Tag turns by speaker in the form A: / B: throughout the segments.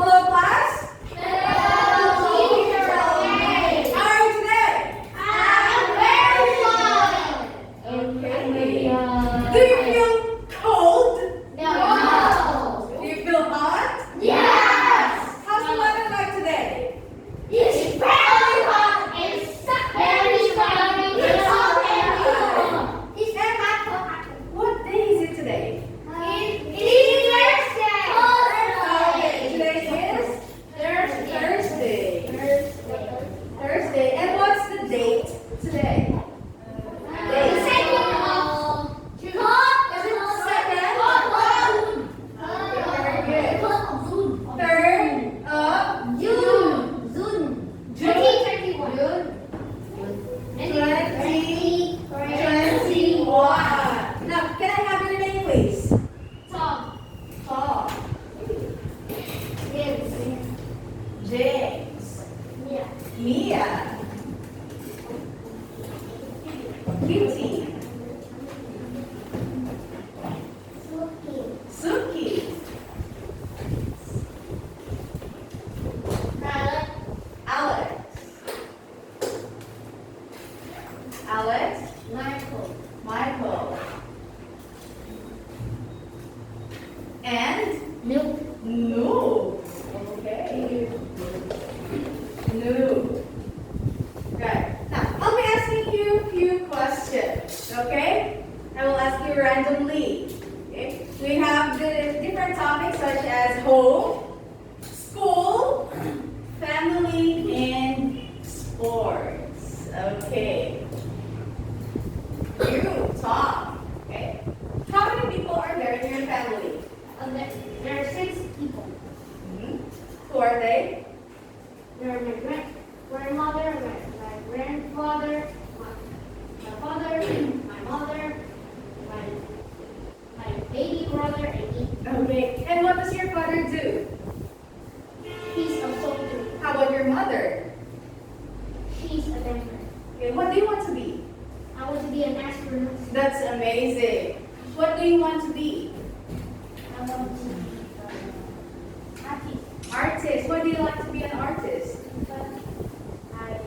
A: Hello, class.
B: Hello, teacher.
A: How are you today?
B: I'm very fine.
A: Okay. Do you feel cold?
B: No.
A: Do you feel hot?
B: Yes.
A: How's the weather like today?
B: It's very hot. It's very sunny. It's hot and cool. It's very hot.
A: What day is it today?
B: It's
A: Okay, today is Thursday. Thursday. And what's the date today? Now, can I have your name, please? Tom. James. Mia. Kitty. Suki. Alex. Michael. And Noob. Okay. Noob. Right. Now, I'll be asking you a few questions. Okay? I will ask you randomly. Okay? We have the different topics such as home, school, family, and sports. Okay. You, Tom. Okay. How many people are there in your family?
B: There are 6 people.
A: Who are they?
B: There are my grandmother, my grandfather, my father, my mother, my baby brother, and me.
A: Okay. And what does your father do?
B: He's a soldier.
A: How about your mother?
B: She's a banker.
A: Okay. What do you want to be?
B: I want to be an astronaut.
A: That's amazing. What do you want to be?
B: I want to be an artist.
A: Artist. Why do you like to be an artist?
B: I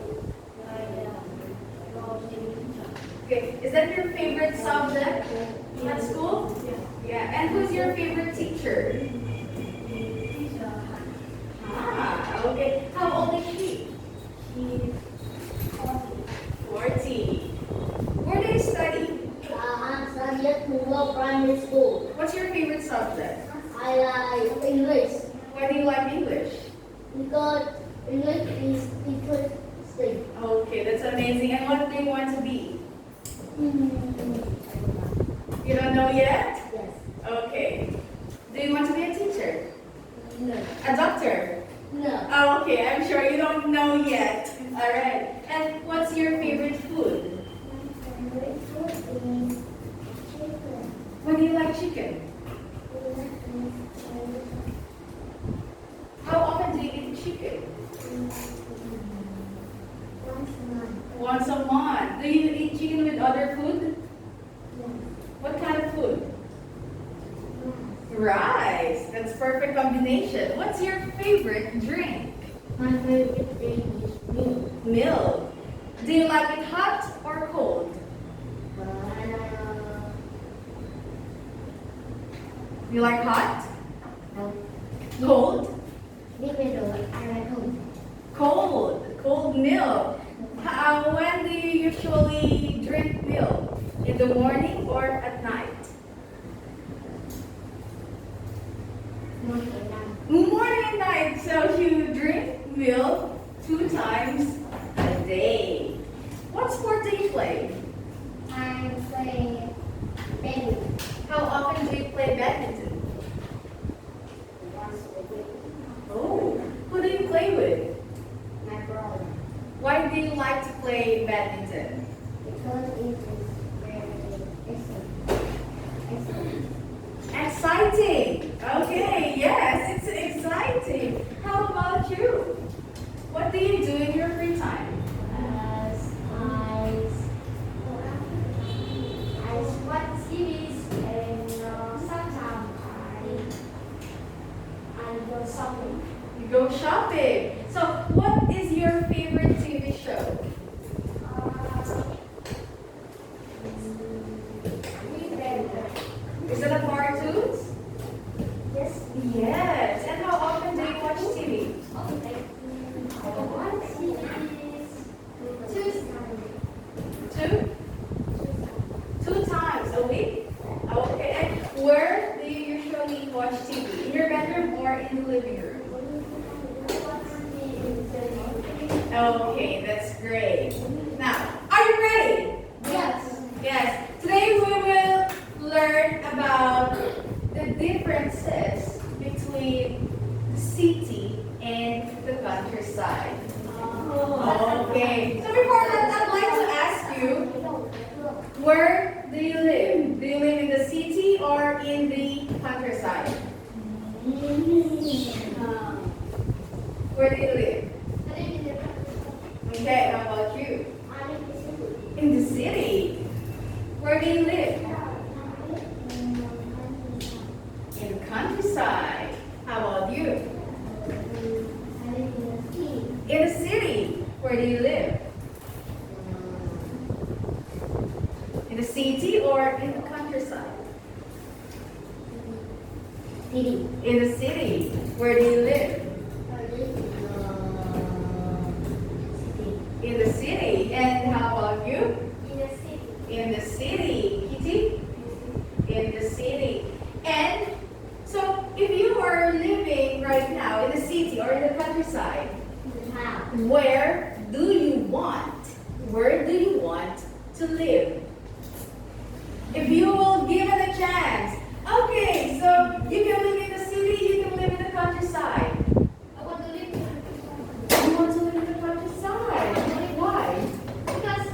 B: love teacher.
A: Okay. Is that your favorite subject at school? Yeah. And who's your favorite teacher? Ah, okay. How old is she?
B: She's
A: 40. Where do you study?
B: I'm studying at Mula Primary School.
A: What's your favorite subject?
B: I like English
A: Why do you like English?
B: because English is interesting.
A: Okay, that's amazing. And what do you want to be? You don't know yet?
B: Yes.
A: Okay. Do you want to be a teacher?
B: No.
A: A doctor?
B: No.
A: Oh, okay. I'm sure you don't know yet. All right. And what's your favorite food? Why do you like chicken? How often do you eat chicken? Once a month. Do you eat chicken with other food? What kind of food? Rice. That's perfect combination. What's your favorite drink?
B: My favorite drink is milk.
A: Milk. Do you like it hot or cold? You like hot? Cold?
B: Depends on what I like home.
A: Cold. Cold milk. When do you usually drink milk? In the morning or at night? Morning and night. So you drink milk 2 times a day. What sport do you play?
B: I play badminton
A: How often do you play badminton?
B: once a week.
A: Oh, who do you play with?
B: My brother.
A: Why do you like to play badminton?
B: Because it is very excellent.
A: Exciting. Okay, yes, it's exciting. How about you? What do you do in your free time?
B: I watch series and sometimes I go shopping.
A: You go shopping. So, what is your favorite TV show? Is it a cartoons?
B: Yes.
A: Yes. And how often do you watch TV? Two? Two times a week? Okay. And where do you usually watch TV? In your bedroom or in the living room? Okay, that's great. Now, are you ready?
B: Yes.
A: Yes. Today we will learn about the differences between the city and the countryside. Okay. So before that, I'd like to ask you, where do you live? Do you live in the city or in the countryside? Where do you live? Okay, how about you? In the city. Where do you live? In the countryside. How about you? In the city. Where do you live? In the city or in the countryside?
B: City.
A: In the city. Where do you live? In the city. And how about you?
B: In the city.
A: In the city. Kitty? In the city. And so if you are living right now in the city or in the countryside, where do you want to live? If you will give it a chance. Okay, so you can live in the city, you can live in the countryside.
B: I want to live in
A: You want to live in the countryside. Why?
B: because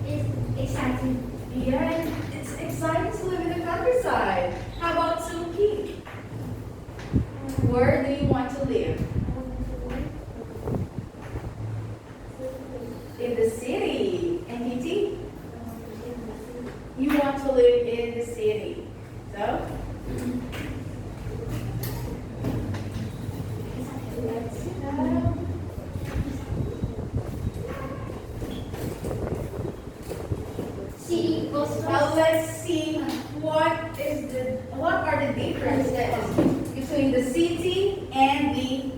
B: it's exciting.
A: Yeah, it's exciting to live in the countryside. How about Suki? Where do you want to live? In the city. And Kitty? You want to live in the city. So?
B: City goes
A: Now let's see what are the differences between the city and the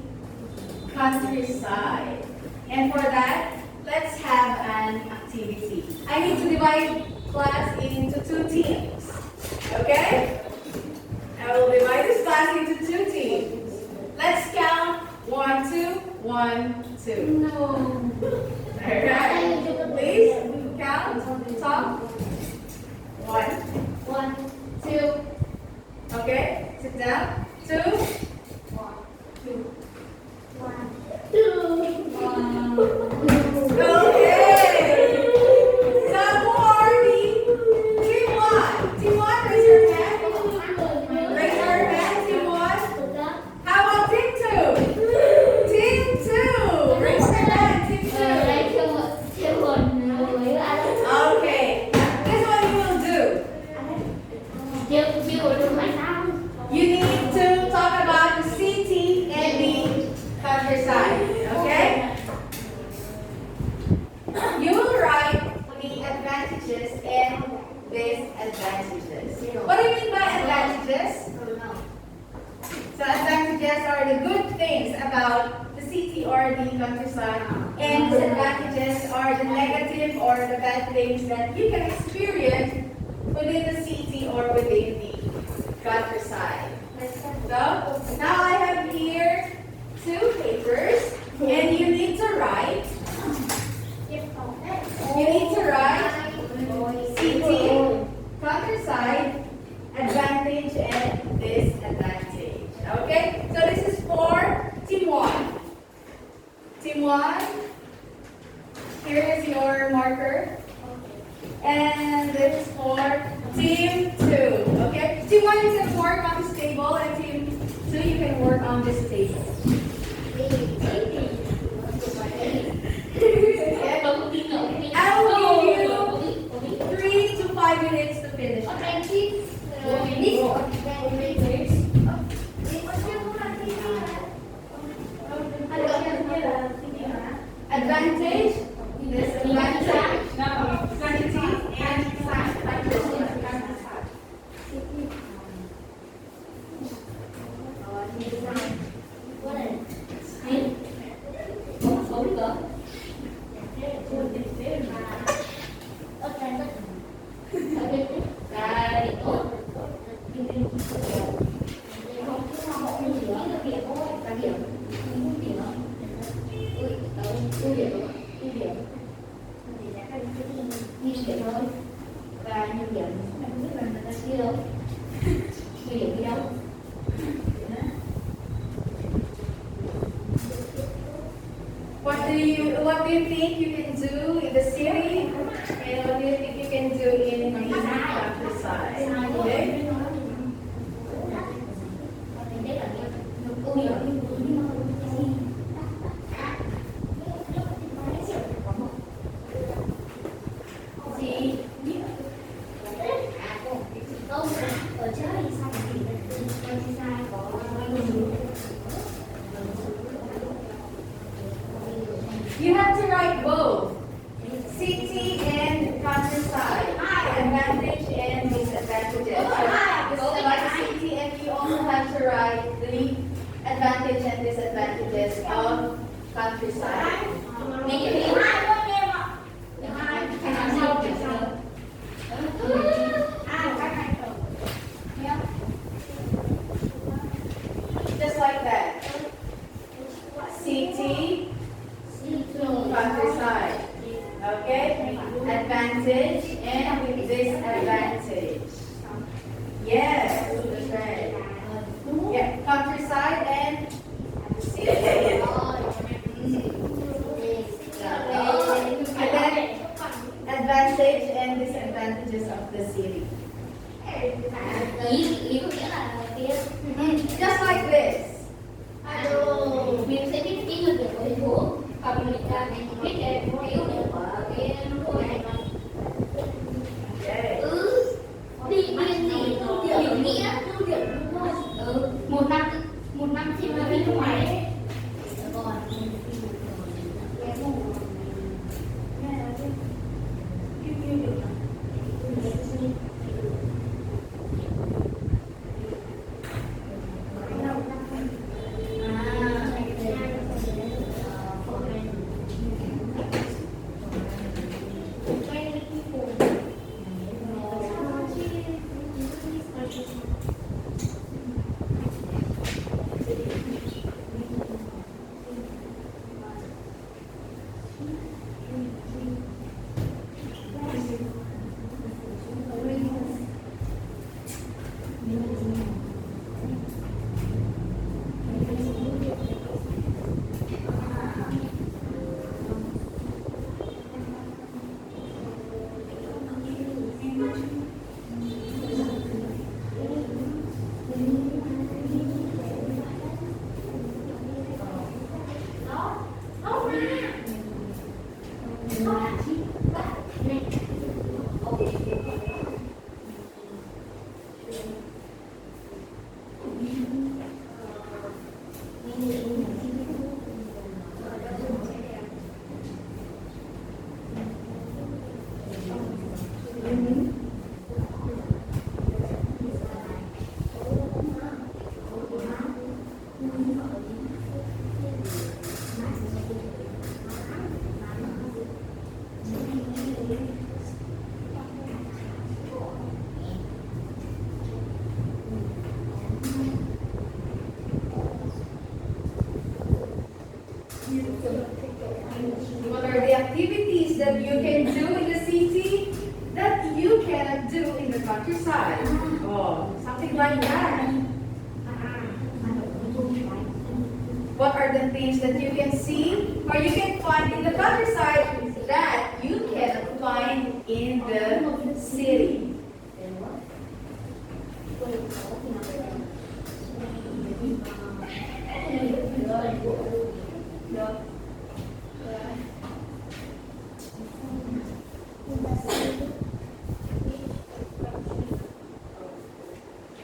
A: countryside. And for that, let's have an activity. I need to divide class into two teams. Okay? I will divide this class into two teams. Let's count 1, 2, 1, 2.
B: No.
A: Alright. Please count. Talk. 1.
B: 1, 2,
A: Okay. Sit down. 2.
B: 1, 2, 1, 2, 1.
A: Okay. So who are the team 1? Team 1, raise your hand. Raise your hand, team 1. How about team 2? Team 2. Raise your hand, team 2. Okay. This is what you will do. You need to talk about the city and the countryside. Okay? You will write the advantages and disadvantages. What do you mean by advantages? So advantages are the good things about the city or the countryside, and disadvantages are the negative or the bad things that you can experience within the city or within the countryside. So now I have here 2 papers, and you need to write. You need to write city, countryside, advantage, and disadvantage. Okay? So this is for team 1. Team 1, here is your marker. And this is for team 2. Okay? Team 1, you can work on this table, and team 2, you can work on this table. I will give you 3 to 5 minutes to finish.
B: Và nhiều điểm không biết là người ta đi đâu, nhiều điểm đi đâu.
A: What do you think you can do in the city, and what do you think you can do in the countryside? Okay? You have to write both city and countryside, advantage and disadvantages. So, like city, and you also have to write the advantage and disadvantages of countryside. Just like that. City, countryside. Okay? Advantage and disadvantage. Yes, that's right. Yeah, countryside and city. And then advantage and disadvantages of the city. Just like this.
B: Mình sẽ biết kỹ thuật của thành phố, và mình biết cái yếu điểm của cái nông thôn này.
A: Okay.
B: Đi biên gì hiểu nghĩa ưu điểm nông thôn. Một năm xin là đi nước ngoài ấy.
A: What are the activities that you can do in the city that you cannot do in the countryside? Oh, something like that. What are the things that you can see or you can find in the countryside that you cannot find in the city?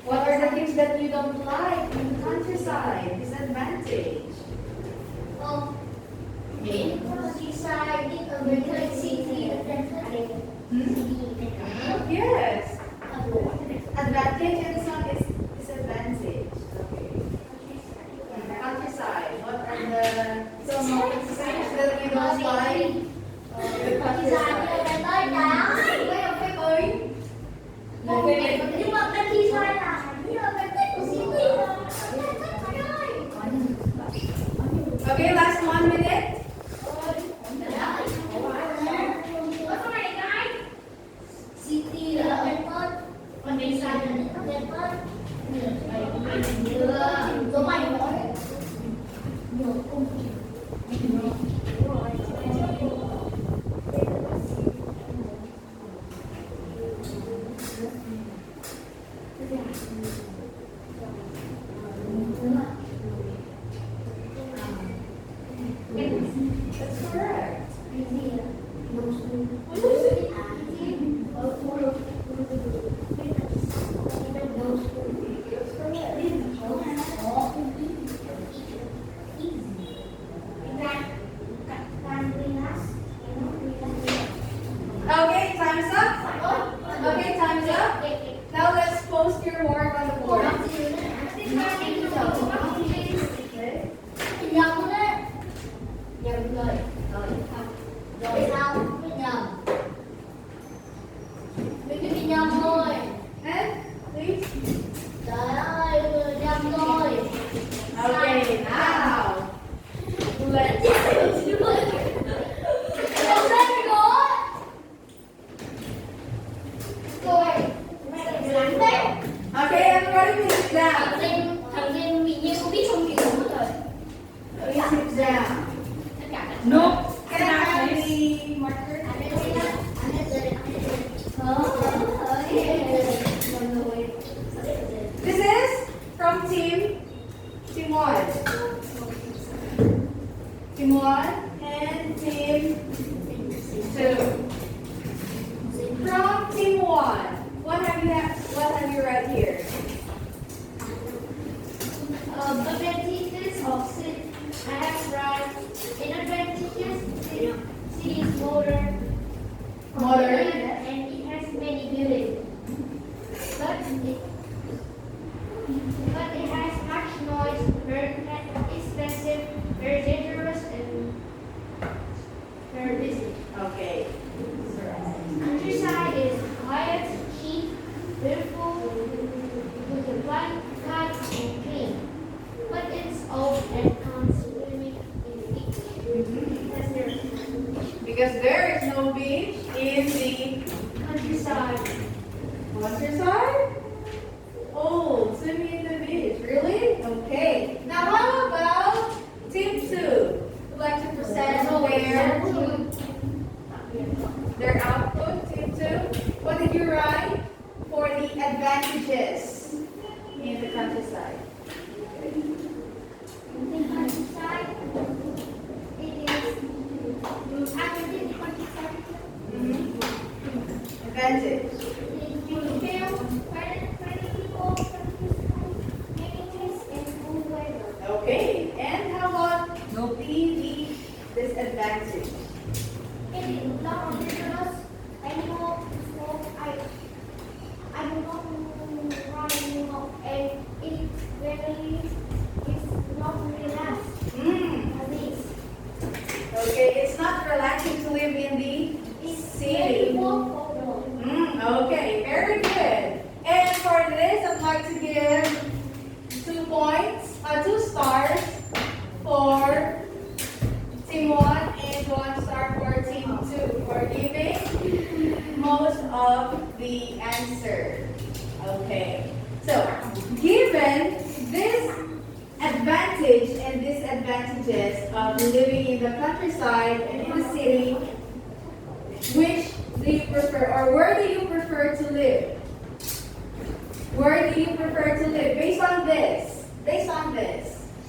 A: What are the things that you don't like in the countryside? Disadvantage. Yes. Advantage and some is disadvantage. Okay. Countryside. What are the things that you don't like in the countryside?
B: Nhưng mà countryside là Số mày nói đấy. Nhiều công việc.
A: That's correct. Okay, time's up. Okay, time's up. Now let's post your work on the board.
B: Nhầm rồi. Rồi sao? Bị nhầm. Mình bị nhầm rồi.
A: And please.
B: Trời ơi, nhầm rồi.
A: Okay, now let's Okay, everybody please sit down.
B: Thằng Linh bị như có biết không hiểu rồi.
A: Please sit down.
B: Tất cả các
C: No.
A: Can I have the marker? This is from team 1. Team 1 and team 2. From team 1, what have you right here?
B: Advantages of city. I have right. In advantages, city is motor.
A: Modern.
B: And it has many buildings. But it has much noise, very expensive, very dangerous, and very busy.
A: Okay.
B: Countryside is quiet, cheap, beautiful, with a black cat and clean. But it's old and can't swim in the beach. That's their
A: Because there is no beach in the
B: countryside.
A: countryside? Oh, swimming in the beach. Really? Okay. Now how about team 2? Would like to present their output, team 2. What did you write for the advantages in the countryside?
B: In the countryside, it is after the countryside.
A: Advantage.
B: You feel friendly people, activities, and cool weather.
A: Okay. And how about
C: No.
A: the disadvantage?
B: It is not dangerous anymore. So I do not run anymore, and it really is not relaxed. At least
A: Okay, it's not relaxing to live in the
B: it's
A: city.
B: very comfortable.
A: Okay, very good. And for this, I'd like to give 2 points, 2 stars for team 1 and 1 star for team 2 for giving most of the answer. Okay, so given this advantage and disadvantages of living in the countryside and in the city, which do you prefer, or where do you prefer to live? Where do you prefer to live? Based on this.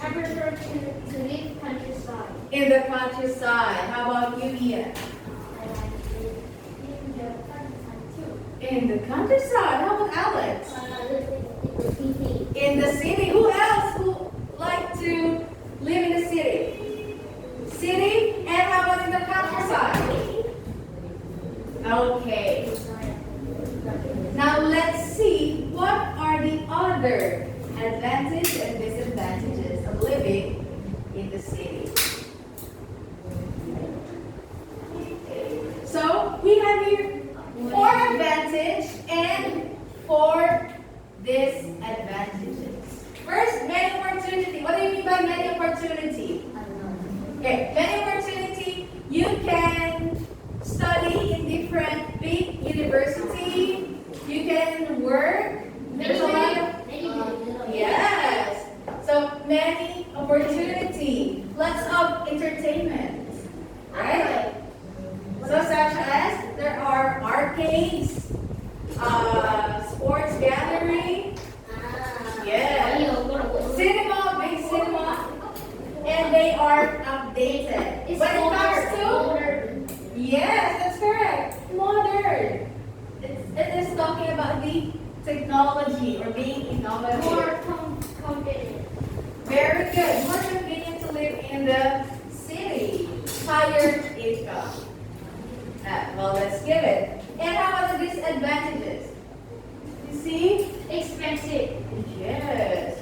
B: I prefer to live countryside.
A: In the countryside. How about you, Mia?
B: I like to live in the countryside too.
A: In the countryside. How about Alex?
B: In the city.
A: In the city. Who else who like to live in the city? City? And how about in the countryside? Okay. Now let's see what are the other advantages and disadvantages of living in the city. So we have here 4 advantages and 4 disadvantages. First, many opportunity. What do you mean by many opportunity? Okay, many opportunity. You can study in different big university. You can work. There's a lot of of entertainment, right? So such as there are arcades, sports gallery, cinema, big cinema, and they are updated. When it comes to, yes, that's correct, modern. It is talking about the technology or being innovative.
B: More convenient.
A: Very good. More convenient to live in the city. Higher income. Well, let's give it. And how about the disadvantages? You see?
B: Expensive.
A: Yes.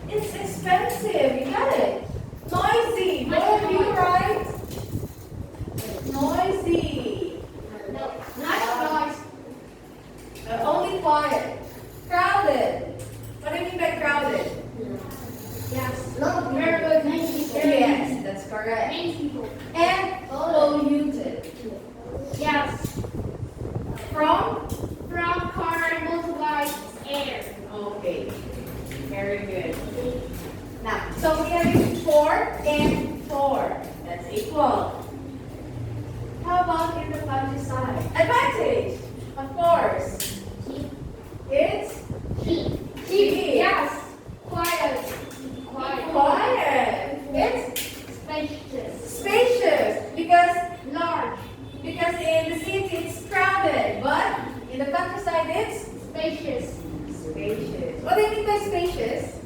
A: It's expensive. You got it. Noisy. Both of you, right? Noisy.
B: No, not noise.
A: Only quiet. Crowded. What do you mean by crowded?
B: Yes.
A: Very good. Yes, that's correct.
B: Many people.
A: And polluted.
B: Yes.
A: From?
B: From car and motorbike air.
A: Okay. Very good. Now, so we have 4 and 4. That's equal. How about in the countryside? Advantage, of course. It's
B: Cheap.
A: cheap.
B: Yes. Quiet.
A: Quiet. It's
B: Spacious.
A: spacious because
B: Large.
A: in the city it's crowded, but in the countryside it's
B: Spacious.
A: spacious. What do you mean by spacious?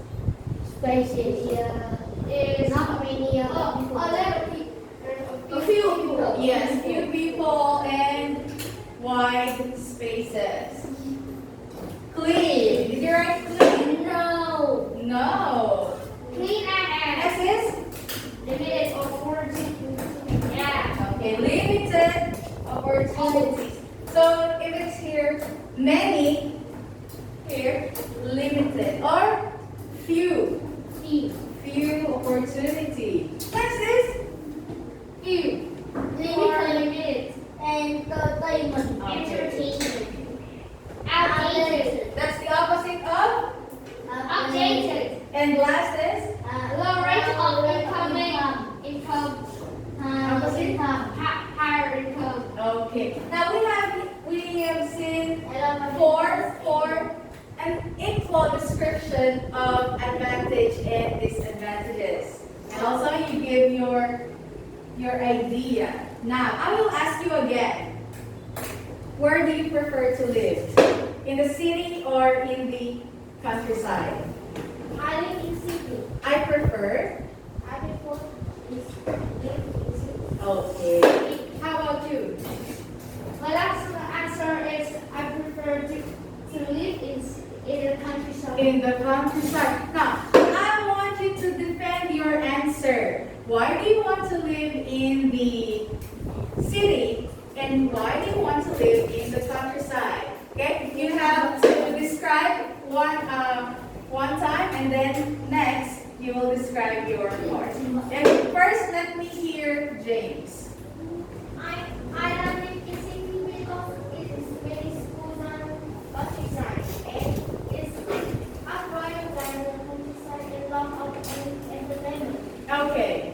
B: Spacious, yeah. Is not many people. A little people.
A: A few people. Yes, few people and wide spaces. Clean. Did you write clean?
B: No.
A: No.
B: Clean and
A: S is?
B: limited opportunity. Yeah.
A: Okay, limited opportunities. So if it's here, many, here, limited, or few, few opportunity. Next is
B: Few. Limited. Entertainment. Entertainment. Outdated.
A: that's the opposite of,
B: Updated.
A: and last is
B: Low rate of income.
A: opposite.
B: Higher income.
A: Okay. Now we have seen four an equal description of advantage and disadvantages. And also you give your idea. Now I will ask you again. Where do you prefer to live? In the city or in the countryside?
B: I live in city.
A: I prefer.
B: I prefer live in city.
A: Okay. How about you?
B: My last answer is I prefer to live in the countryside.
A: In the countryside. Now, I want you to defend your answer. Why do you want to live in the city and why do you want to live in the countryside? Okay, you have to describe one time and then next you will describe your part. And first, let me hear James.
B: I love it in city because it is very school and countryside and it's upright than the countryside and lot of entertainment.
A: Okay.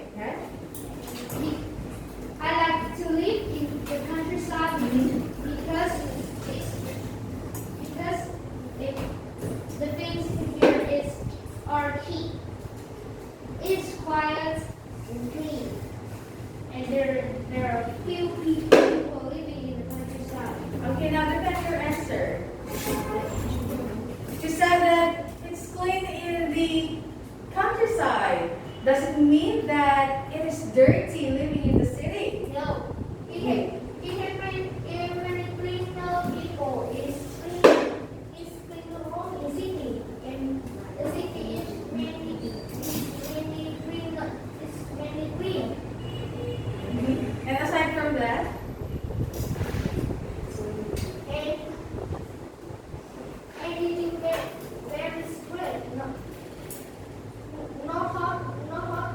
B: I like to live in the countryside because the things here are cheap. It's quiet and clean, and there are few people living in the countryside.
A: Okay, now defend your answer. You said that it's clean in the countryside. Does it mean that it is dirty living in the city?
B: No, even clean people is clean. It's clean the whole in city, and the city is mainly clean. It's mainly clean.
A: And aside from that,
B: And anything very straight. No hot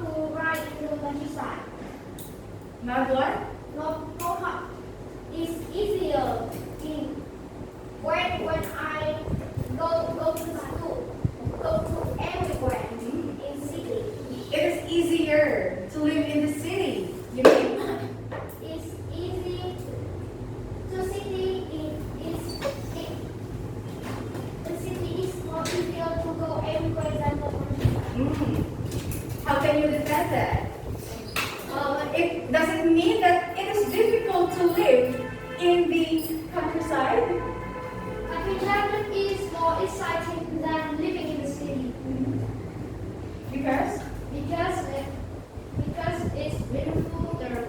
B: to ride in the countryside.
A: can you defend that? It does it mean that it is difficult to live in the countryside?
B: Countryside is more exciting than living in the city
A: Because
B: because it's beautiful. There are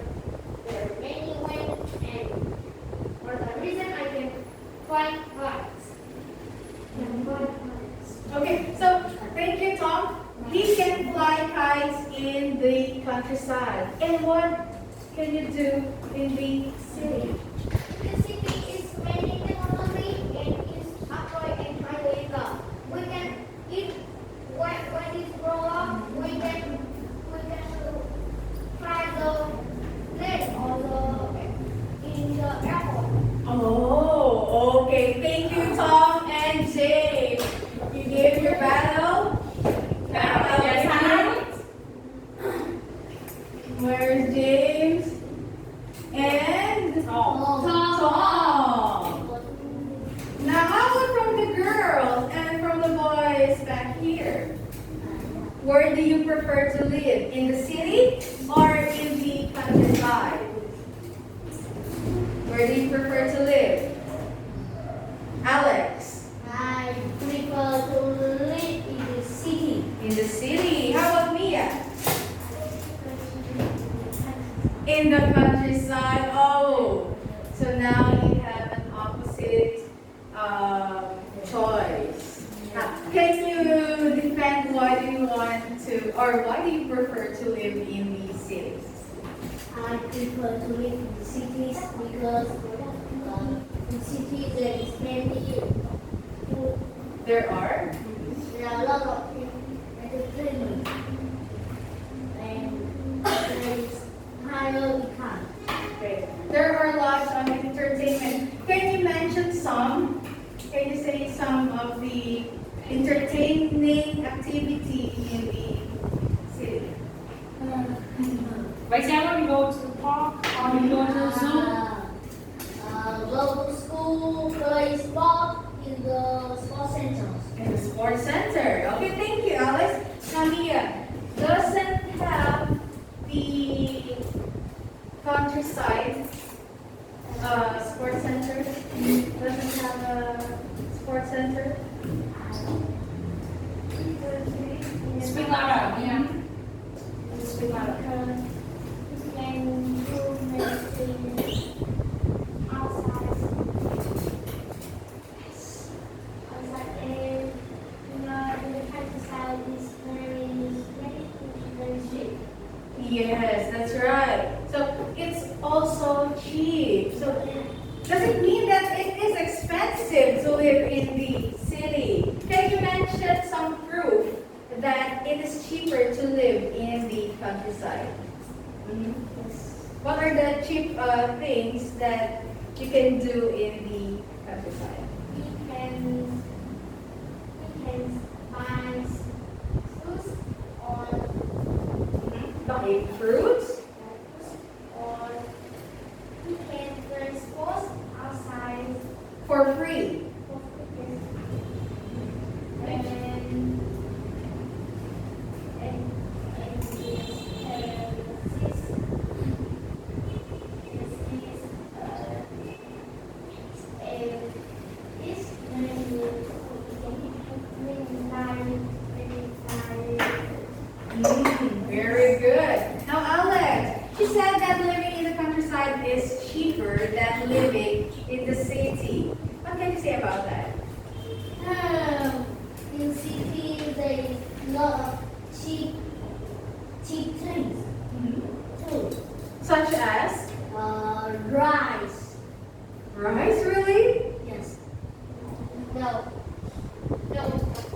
B: many winds, and for that reason I can fly kites.
A: okay, so thank you, Tom. He can fly kites in the countryside. And what can you do in the city?
B: The city is many technology and is upward and highway car. We can eat when it's grow up. We can fly the plane or in the airport.
A: Oh, okay. Thank you, Tom and James. You gave your battle. Where's James? And Tom. Now, how about from the girls and from the boys back here? Where do you prefer to live? In the city or in the countryside? Where do you prefer to live? Alex?
B: I prefer to live in the city.
A: In the city. How about Mia? In the countryside. Oh, so now you have an opposite choice. Can you defend why do you want to, or why do you prefer to live in the cities?
B: I prefer to live in the cities because in cities there is many food.
A: There are.
B: There are a lot of entertainment and there is higher income.
A: Okay. There are lots of entertainment. Can you mention some? Can you say some of the entertaining activity in the city?
C: For example, you go to the park or you go to the zoo.
B: Go to school, play sport in the sports centers.
A: In the sports center. Okay, thank you, Alice. Namia doesn't have the countryside sports center. Doesn't have a sports center.
C: Speak louder, yeah.
A: Speak louder.
B: Can do many things outside. Outside and in the countryside is very cheap.
A: Yes, that's right. So it's also cheap. So does it mean that it is expensive to live in the city? Can you mention some proof that it is cheaper to live in the countryside? Mhm. What are the cheap things that you can do in the countryside?
B: We can buy fruits or
A: Buy fruits
B: or we can play sports outside
A: for free. Very good. Now, Alex, she said that living in the countryside is cheaper than living in the city. What can you say about that?
B: In city there is lot of cheap things too.
A: Such as
B: Rice.
A: rice, really?
B: Yes. No.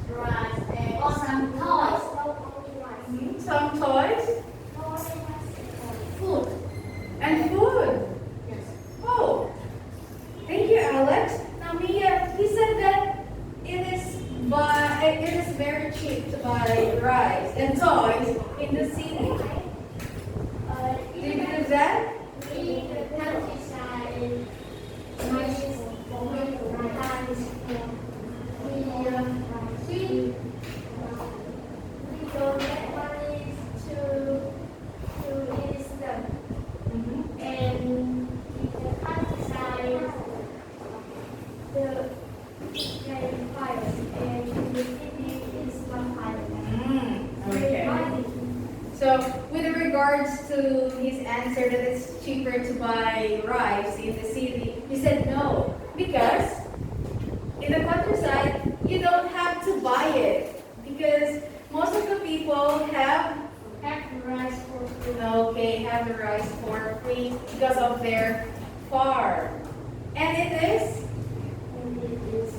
B: Rice and or some toys.
A: Some toys
B: Food.
A: and food.
B: Yes.
A: Oh, thank you, Alex. Now, Mia, he said that it is very cheap to buy rice and toys in the city. Do you believe that?
B: In the countryside, we don't get money to
A: So with regards to his answer that it's cheaper to buy rice in the city, he said no. Because in the countryside, you don't have to buy it. Because most of the people have
B: the rice for food.
A: have the rice for free because of their farm. And it is
B: And it is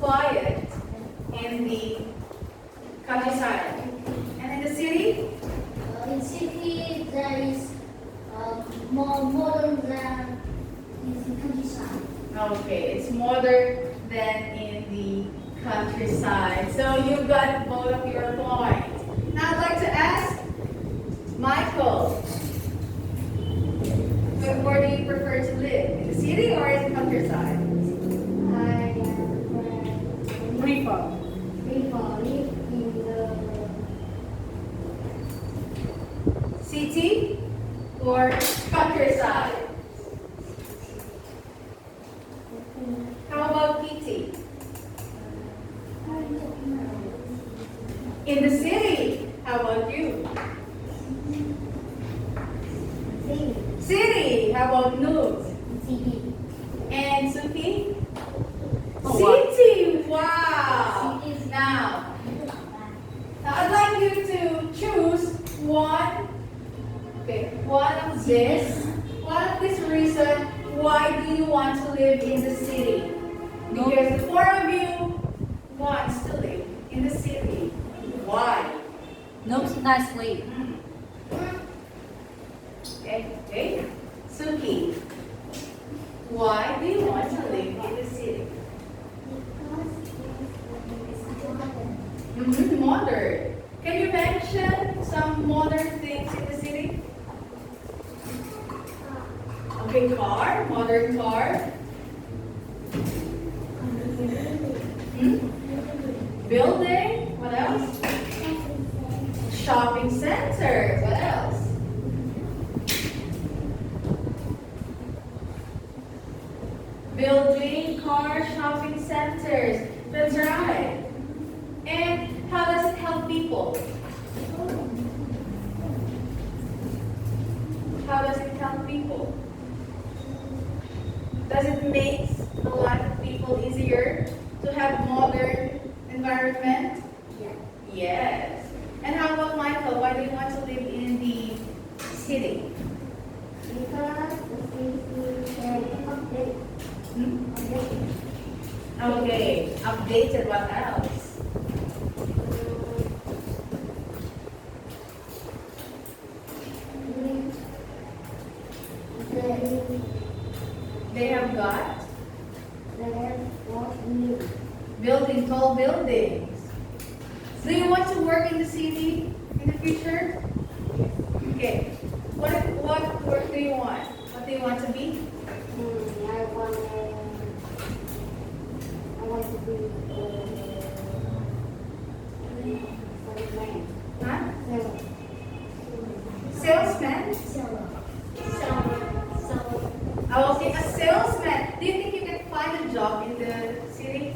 A: quiet in the countryside. And in the city,
B: in city there is more modern than in the countryside.
A: it's modern than in the countryside. So you got both of your points. Now I'd like to ask Michael, where do you prefer to live? In the city or in the countryside?
B: I
C: River.
B: live in the
A: City or countryside? How about Kitty? In the city. How about you? City. How about Noob?
B: city.
A: And Suki?
C: Oh,
A: City. Wow.
B: City.
A: Now I'd like you to choose one. Okay, one of this reason why do you want to live in the city? Because the four of you wants to live in the city. Why?
C: No nice sleep.
A: Okay. Suki, why do you want to live in the city? Modern. Can you mention some modern things in the city? Okay, modern car. Building. What else? Shopping center. What else? Building, car, shopping centers. That's right. And how does it help people? How does it help people? Does it make a lot of people easier to have modern environment?
B: Yeah.
A: Yes. And how about Michael? Why do you want to live in the city?
B: Because the city can update.
A: Okay. Updated. What else? They have got building tall buildings. Do you want to work in the city in the future? Okay. What work do you want? What do you want to be?
B: I want to be
A: Huh?
B: salesman.
A: Salesman? Oh, okay, a salesman. Do you think you can find a job in the city?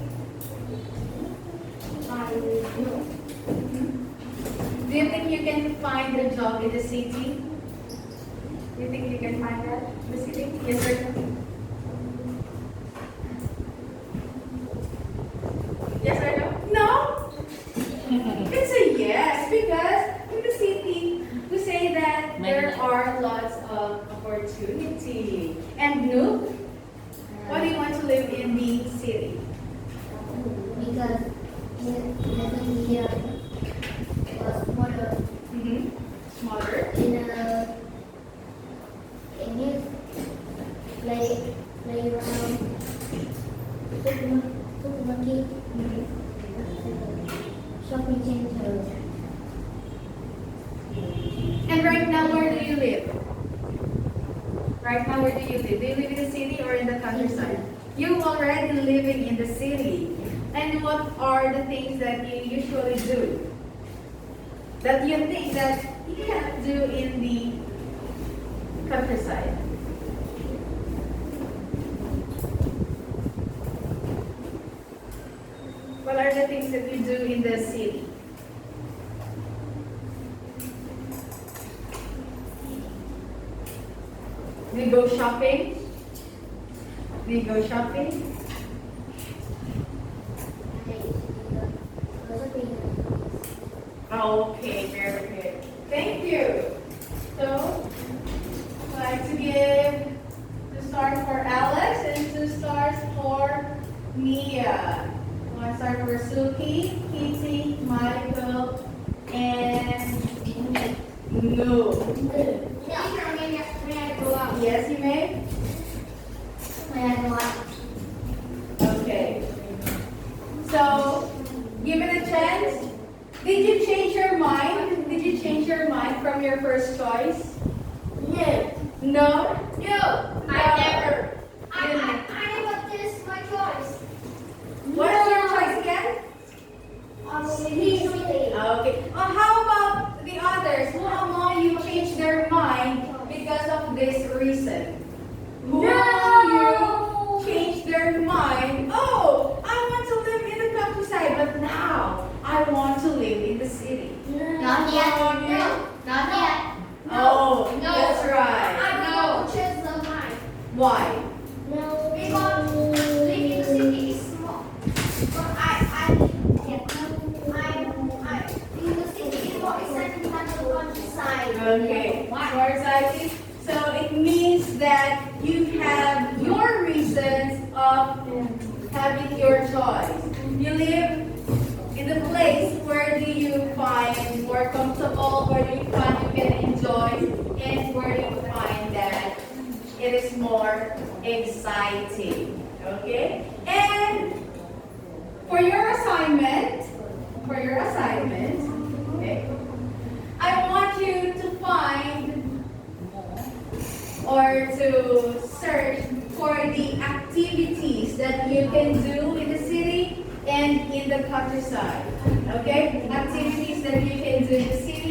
A: Do you think you can find a job in the city? Do you think you can find that in the city? Yes or no? Yes or no? No? It's a yes, because in the city, we say that there are lots of opportunity. And Nook, why do you want to live in the city?
B: Because living here was modern
A: Smaller.
B: in a new playground, supermarket, shopping center.
A: And right now, where do you live? Right now, where do you live? Do you live in the city or in the countryside? You already living in the city. And what are the things that you usually do? That you think that you can't do in the countryside? What are the things that you do in the city? go shopping? Do you go shopping? Okay, very good. Thank you. So, I'd like to give 2 stars for Alex and 2 stars for Mia. 1 star for Suki, Kitty, Michael, and No. Yes, you may. Okay. So, given a chance, did you change your mind? Did you change your mind from your first choice?
B: No.
A: No?
B: No. I never. This my choice.
A: What's your choice again?
B: History.
A: Okay. How about the others? Who among you changed their mind because of this reason? Who among you changed their mind? Oh, I want to live in the countryside, but now I want to live in the city.
B: Not yet. No. Not yet.
A: Oh,
B: No.
A: that's right.
B: I will change the mind.
A: Why?
B: No. Because living in the city is small. But in the city is more exciting than the countryside.
A: Okay. More exciting. So it means that you have your reasons of having your choice. You live in the place where do you find more comfortable, where do you find you can enjoy, and where do you find that it is more exciting. Okay? And for your assignment, okay, I want you to find or to search for the activities that you can do in the city and in the countryside. Okay? Activities that you can do in the city